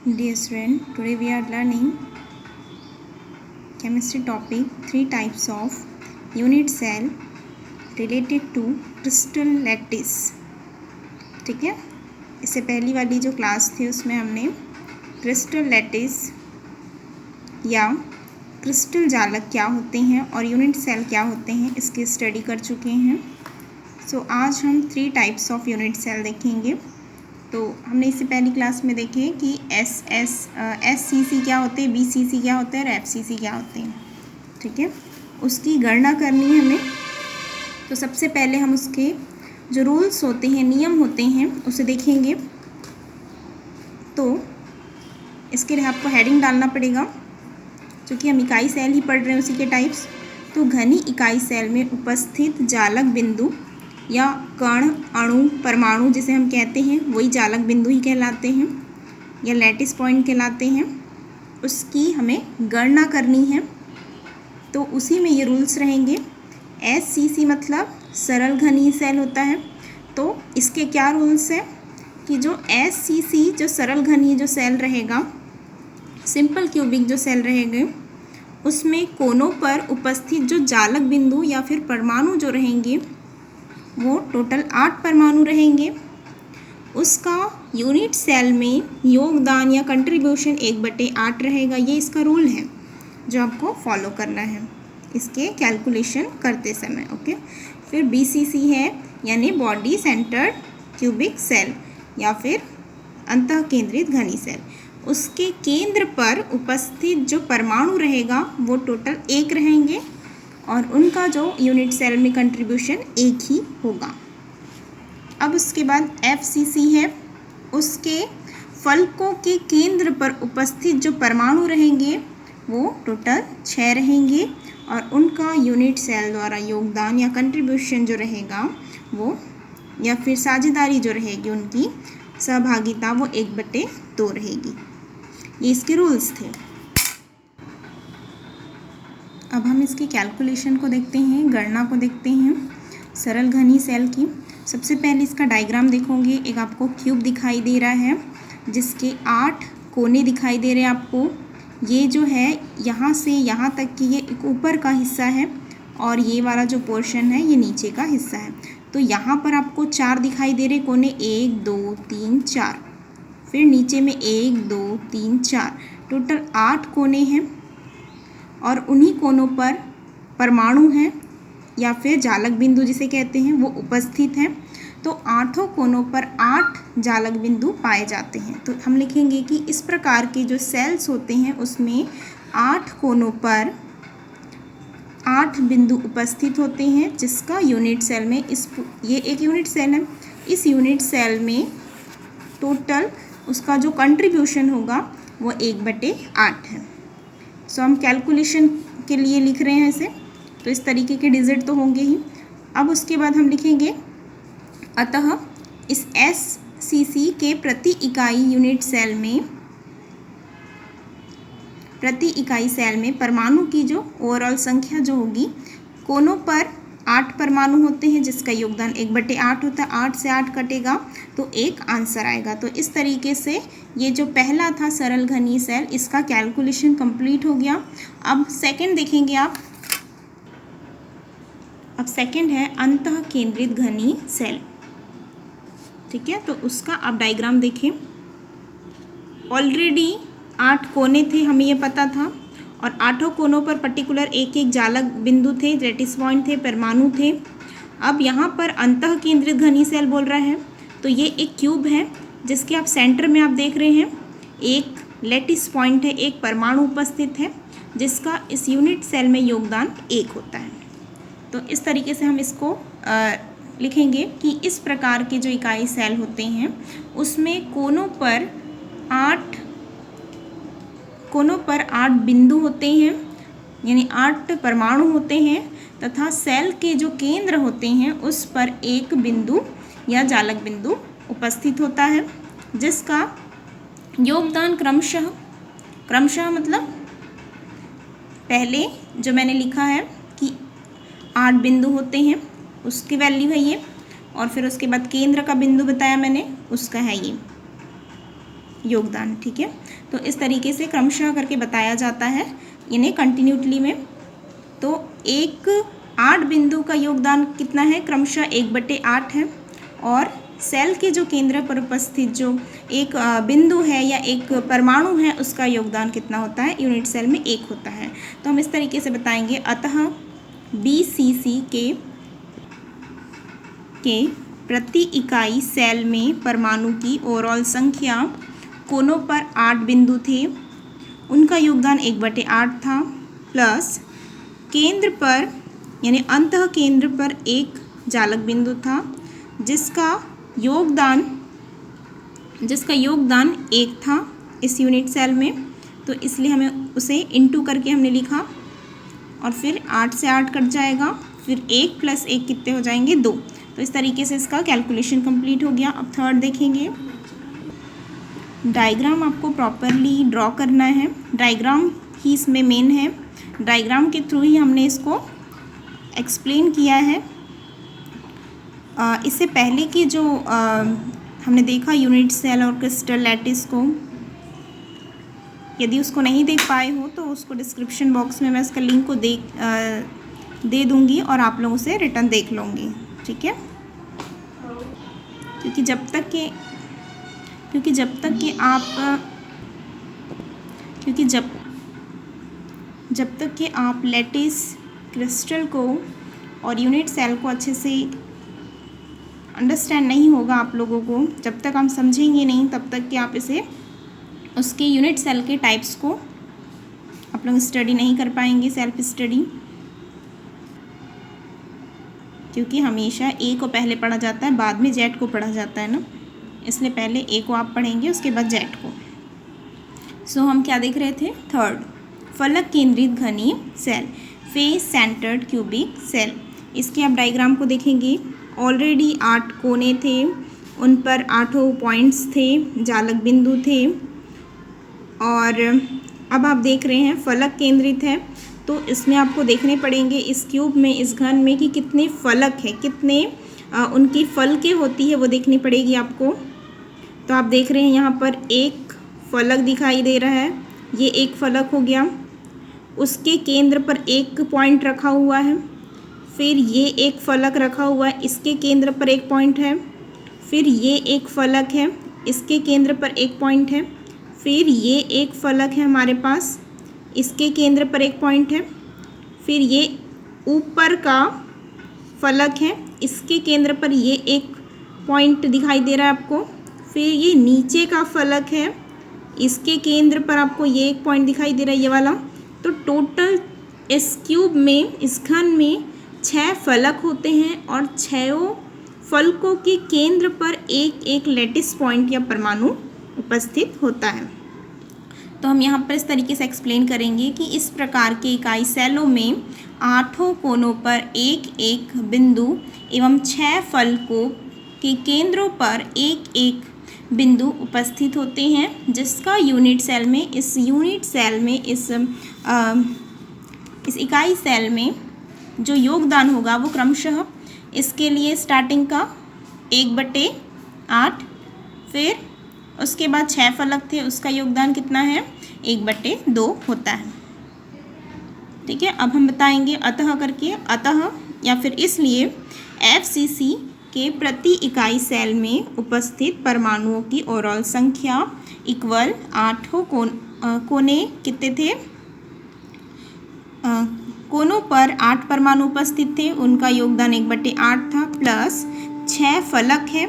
Dear student, today we are learning chemistry topic 3 types of unit cell related to crystal lattice. ठीक है, इससे पहली वाली जो क्लास थी उसमें हमने क्रिस्टल लैटिस या क्रिस्टल जालक क्या होते हैं और यूनिट सेल क्या होते हैं इसकी स्टडी कर चुके हैं. सो आज हम 3 टाइप्स ऑफ यूनिट सेल देखेंगे. तो हमने इससे पहली क्लास में देखे कि SCC क्या होते हैं, BCC क्या होते हैं और FCC क्या होते हैं. ठीक है, उसकी गणना करनी है हमें. तो सबसे पहले हम उसके जो रूल्स होते हैं, नियम होते हैं, उसे देखेंगे. तो इसके लिए आपको हेडिंग डालना पड़ेगा क्योंकि हम इकाई सेल ही पढ़ रहे हैं, उसी के टाइप्स. तो घनी इकाई सेल में उपस्थित जालक बिंदु या कण, अणु, परमाणु जिसे हम कहते हैं वही जालक बिंदु ही कहलाते हैं या लैटिस पॉइंट कहलाते हैं. उसकी हमें गणना करनी है. तो उसी में ये रूल्स रहेंगे. SCC मतलब सरल घनीय सेल होता है. तो इसके क्या रूल्स हैं कि जो SCC जो सरल घनीय जो सेल रहेगा, सिंपल क्यूबिक जो सेल रहेंगे, उसमें कोनों पर उपस्थित जो जालक बिंदु या फिर परमाणु जो रहेंगे वो टोटल 8 परमाणु रहेंगे. उसका यूनिट सेल में योगदान या कंट्रीब्यूशन 1/8 रहेगा. ये इसका रूल है जो आपको फॉलो करना है इसके कैलकुलेशन करते समय. ओके, फिर BCC है यानी बॉडी सेंटर्ड क्यूबिक सेल या फिर अंतः केंद्रित घनी सेल. उसके केंद्र पर उपस्थित जो परमाणु रहेगा वो टोटल 1 रहेंगे और उनका जो यूनिट सेल में कंट्रीब्यूशन 1 ही होगा. अब उसके बाद FCC है. उसके फलकों के केंद्र पर उपस्थित जो परमाणु रहेंगे वो टोटल 6 रहेंगे और उनका यूनिट सेल द्वारा योगदान या कंट्रीब्यूशन जो रहेगा वो या फिर साझेदारी जो रहेगी, उनकी सहभागिता वो 1/2 रहेगी. ये इसके रूल्स थे. अब हम इसकी कैलकुलेशन को देखते हैं, गणना को देखते हैं सरल घनी सेल की. सबसे पहले इसका डायग्राम देखोगे. एक आपको क्यूब दिखाई दे रहा है जिसके 8 कोने दिखाई दे रहे हैं आपको. ये जो है यहाँ से यहाँ तक की ये एक ऊपर का हिस्सा है और ये वाला जो पोर्शन है ये नीचे का हिस्सा है. तो यहाँ पर आपको 4 दिखाई दे रहे कोने, 1 2 3 4. फिर नीचे में 1 2 3 4, टोटल 8 कोने हैं और उन्हीं कोनों पर परमाणु हैं या फिर जालक बिंदु जिसे कहते हैं वो उपस्थित हैं. तो 8 कोनों पर 8 जालक बिंदु पाए जाते हैं. तो हम लिखेंगे कि इस प्रकार के जो सेल्स होते हैं उसमें 8 कोनों पर 8 बिंदु उपस्थित होते हैं जिसका यूनिट सेल में ये एक यूनिट सेल है. इस यूनिट सेल में टोटल उसका जो कंट्रीब्यूशन होगा वो 1/8 है. सो हम कैलकुलेशन के लिए लिख रहे हैं इसे. तो इस तरीके के डिजिट तो होंगे ही. अब उसके बाद हम लिखेंगे अतः इस SCC के प्रति इकाई यूनिट सेल में, प्रति इकाई सेल में परमाणु की जो ओवरऑल संख्या जो होगी, कोनों पर 8 परमाणु होते हैं जिसका योगदान 1/8 होता है. 8 से 8 कटेगा तो 1 आंसर आएगा. तो इस तरीके से ये जो पहला था सरल घनी सेल, इसका कैलकुलेशन कंप्लीट हो गया. अब सेकंड देखेंगे आप. अब सेकंड है अंतः केंद्रित घनी सेल. ठीक है, तो उसका आप डायग्राम देखें. ऑलरेडी 8 कोने थे, हमें ये पता था, और 8 कोनों पर पर्टिकुलर एक एक जालक बिंदु थे, लैटिस पॉइंट थे, परमाणु थे. अब यहाँ पर अंतः केंद्रित घनी सेल बोल रहा है. तो ये एक क्यूब है जिसके आप सेंटर में आप देख रहे हैं एक लैटिस पॉइंट है, एक परमाणु उपस्थित है जिसका इस यूनिट सेल में योगदान 1 होता है. तो इस तरीके से हम इसको लिखेंगे कि इस प्रकार के जो इकाई सेल होते हैं उसमें कोनों पर 8 बिंदु होते हैं यानी 8 परमाणु होते हैं तथा सेल के जो केंद्र होते हैं उस पर एक बिंदु या जालक बिंदु उपस्थित होता है जिसका योगदान क्रमशः मतलब पहले जो मैंने लिखा है कि 8 बिंदु होते हैं उसकी वैल्यू है ये, और फिर उसके बाद केंद्र का बिंदु बताया मैंने उसका है ये. योगदान। ठीक है, तो इस तरीके से क्रमशः करके बताया जाता है इन्हें कंटिन्यूटली में। तो 8 बिंदु का योगदान कितना है, क्रमशः 1/8 है। और सेल के जो केंद्र पर उपस्थित जो एक बिंदु है या एक परमाणु है उसका योगदान कितना होता है, यूनिट सेल में 1 होता है। तो हम इस तरीके से बताएंगे, अतः BCC के प्रति इकाई सेल में परमाणु की ओवरऑल संख्या, कोनों पर 8 बिंदु थे, उनका योगदान 1/8 था, प्लस केंद्र पर यानी अंतः केंद्र पर एक जालक बिंदु था जिसका योगदान 1 था इस यूनिट सेल में। तो इसलिए हमें उसे इनटू करके हमने लिखा, और फिर 8 से 8 कट जाएगा, फिर 1 + 1 कितने हो जाएंगे, 2। तो इस तरीके से इसका कैलकुलेशन कंप्लीट हो गया। अब थर्ड देखेंगे, डायग्राम आपको प्रॉपरली ड्रॉ करना है। डायग्राम ही इसमें मेन है, डायग्राम के थ्रू ही हमने इसको एक्सप्लेन किया है। इससे पहले की जो हमने देखा यूनिट सेल और क्रिस्टल लैटिस को, यदि उसको नहीं देख पाए हो तो उसको डिस्क्रिप्शन बॉक्स में मैं उसका लिंक को दे दूँगी और आप लोग उसे रिटर्न देख लोगे। ठीक है, क्योंकि जब तक कि आप लैटिस, क्रिस्टल को और यूनिट सेल को अच्छे से अंडरस्टैंड नहीं होगा आप लोगों को, जब तक हम समझेंगे नहीं तब तक कि आप इसे उसके यूनिट सेल के टाइप्स को आप लोग स्टडी नहीं कर पाएंगे, सेल्फ स्टडी। क्योंकि हमेशा ए को पहले पढ़ा जाता है, बाद में जेड को पढ़ा जाता है ना, इसलिए पहले ए को आप पढ़ेंगे, उसके बाद जेड को। सो हम क्या देख रहे थे, थर्ड, फलक केंद्रित घनीय cell, face centred cubic cell. इसके आप डायग्राम को देखेंगे, ऑलरेडी 8 कोने थे, उन पर 8 पॉइंट्स थे, जालक बिंदु थे, और अब आप देख रहे हैं फलक केंद्रित है। तो इसमें आपको देखने पड़ेंगे इस क्यूब में, इस घन में, कि कितने फलक हैं, कितने उनकी फलकें होती है वो देखनी पड़ेगी आपको। तो आप देख रहे हैं यहाँ पर एक फलक दिखाई दे रहा है, ये एक फलक हो गया, उसके केंद्र पर एक पॉइंट रखा हुआ है, फिर ये एक फलक रखा हुआ है, इसके केंद्र पर एक पॉइंट है, फिर ये एक फलक है, इसके केंद्र पर एक पॉइंट है, फिर ये एक फलक है हमारे पास, इसके केंद्र पर एक पॉइंट है, फिर ये ऊपर का फलक है, इसके केंद्र पर ये एक पॉइंट दिखाई दे रहा है आपको, फिर ये नीचे का फलक है, इसके केंद्र पर आपको ये एक पॉइंट दिखाई दे रहा है, ये वाला। तो टोटल इस क्यूब में, इस घन में 6 फलक होते हैं और 6 फलकों के केंद्र पर एक एक लैटिस पॉइंट या परमाणु उपस्थित होता है। तो हम यहाँ पर इस तरीके से एक्सप्लेन करेंगे कि इस प्रकार के इकाई सेलों में 8 कोनों पर एक एक बिंदु एवं 6 फलकों के केंद्रों पर एक एक बिंदु उपस्थित होते हैं, जिसका यूनिट सेल में, इस इकाई सेल में जो योगदान होगा वो क्रमशः, इसके लिए स्टार्टिंग का 1/8, फिर उसके बाद 6 फलक थे, उसका योगदान कितना है, 1/2 होता है। ठीक है, अब हम बताएंगे अतः करके, अतः या फिर इसलिए FCC के प्रति इकाई सेल में उपस्थित परमाणुओं की ओवरऑल संख्या इक्वल 8 कोने कितने थे, कोनों पर 8 परमाणु उपस्थित थे, उनका योगदान 1/8 था, प्लस 6 फलक है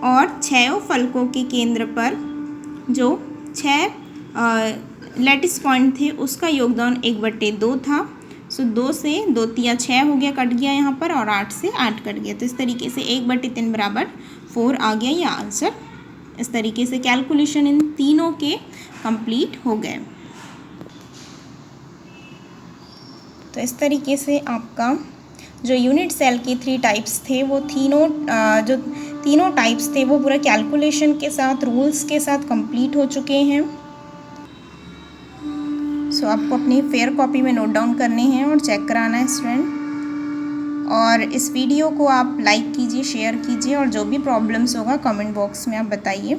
और 6 फलकों के केंद्र पर जो 6 लैटिस पॉइंट थे उसका योगदान 1/2 था। सो 2 से 2 × 6 हो गया, कट गया यहाँ पर, और 8 से 8 कट गया। तो इस तरीके से 1/3 = 4 आ गया ये आंसर। इस तरीके से कैलकुलेशन इन तीनों के कंप्लीट हो गए। तो इस तरीके से आपका जो यूनिट सेल के 3 टाइप्स थे वो तीनों टाइप्स थे वो पूरा कैलकुलेशन के साथ, रूल्स के साथ कंप्लीट हो चुके हैं। सो आपको अपनी फेयर कॉपी में नोट डाउन करने हैं और चेक कराना है स्टूडेंट। और इस वीडियो को आप लाइक कीजिए, शेयर कीजिए, और जो भी प्रॉब्लम्स होगा कमेंट बॉक्स में आप बताइए।